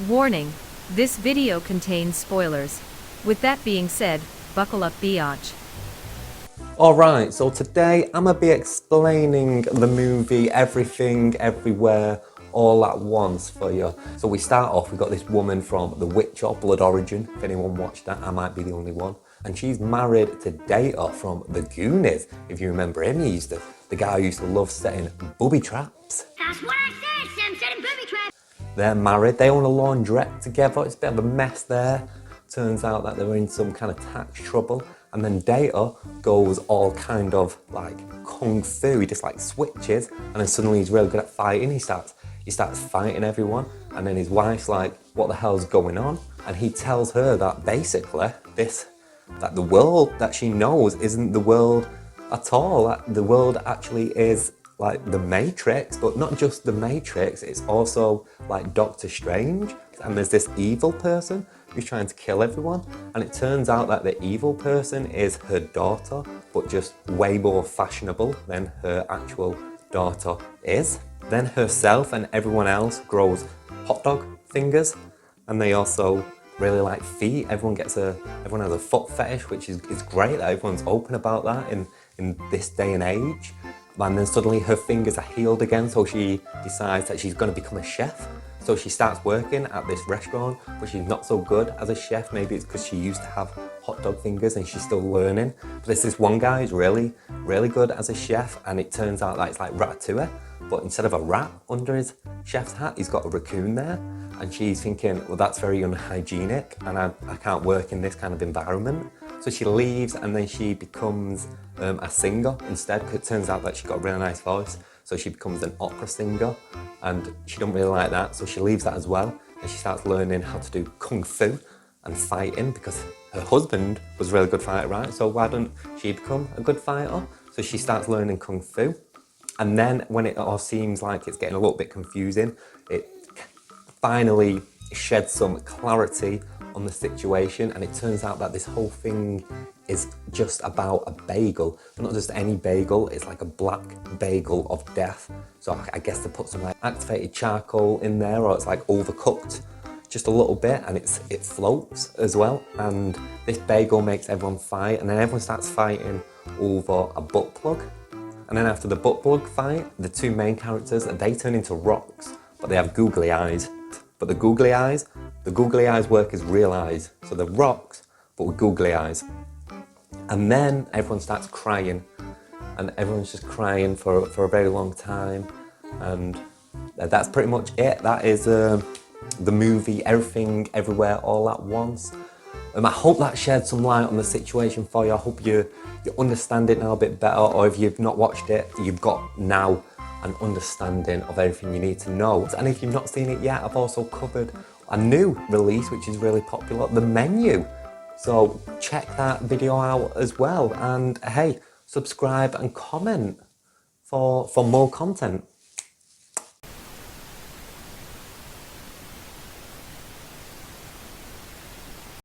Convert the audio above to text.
Warning, this video contains spoilers. With that being said, buckle up biatch. Alright, so today I'm going to be explaining the movie Everything, Everywhere, All at Once for you. So we start off, we've got this woman from The Witch or Blood Origin. If anyone watched that, I might be the only one. And she's married to Yeoh from The Goonies. If you remember him, he's the guy who used to love setting booby traps. That's what I said, Sam setting booby traps. They're married, they own a laundrette together. It's a bit of a mess there. Turns out that they're in some kind of tax trouble. And then Yeoh goes all kind of like kung fu. He just like switches, and then suddenly he's really good at fighting. He starts fighting everyone, and then his wife's like, what the hell's going on? And he tells her that basically that the world that she knows isn't the world at all. That the world actually is like the Matrix, but not just the Matrix, it's also like Doctor Strange. And there's this evil person who's trying to kill everyone, and it turns out that the evil person is her daughter, but just way more fashionable than her actual daughter is. Then herself and everyone else grows hot dog fingers, and they also really like feet. Everyone has a foot fetish, which is great that everyone's open about that in this day and age. And then suddenly her fingers are healed again, so she decides that she's going to become a chef. So she starts working at this restaurant, but she's not so good as a chef. Maybe it's because she used to have hot dog fingers and she's still learning. But there's this one guy who's really, really good as a chef, and it turns out that it's like ratatouille, but instead of a rat under his chef's hat, he's got a raccoon there. And she's thinking, well, that's very unhygienic, and I can't work in this kind of environment. So she leaves, and then she becomes a singer instead, because it turns out that she's got a really nice voice. So she becomes an opera singer, and she don't really like that, so she leaves that as well, and she starts learning how to do kung fu and fighting, because her husband was a really good fighter, right? So why don't she become a good fighter? So she starts learning kung fu, and then when it all seems like it's getting a little bit confusing, it finally sheds some clarity on the situation, and it turns out that this whole thing is just about a bagel, but not just any bagel, it's like a black bagel of death. So I guess they put some like activated charcoal in there, or it's like overcooked just a little bit, and it floats as well. And this bagel makes everyone fight, and then everyone starts fighting over a butt plug. And then after the butt plug fight, the two main characters, they turn into rocks, but they have googly eyes. But the googly eyes work as real eyes. So they're rocks, but with googly eyes. And then everyone starts crying, and everyone's just crying for a very long time. And that's pretty much it. That is the movie Everything, Everywhere, All at Once. I hope that shed some light on the situation for you. I hope you understand it now a bit better, or if you've not watched it, you've got now an understanding of everything you need to know. And if you've not seen it yet, I've also covered a new release which is really popular, The Menu. So check that video out as well, and hey, subscribe and comment for more content.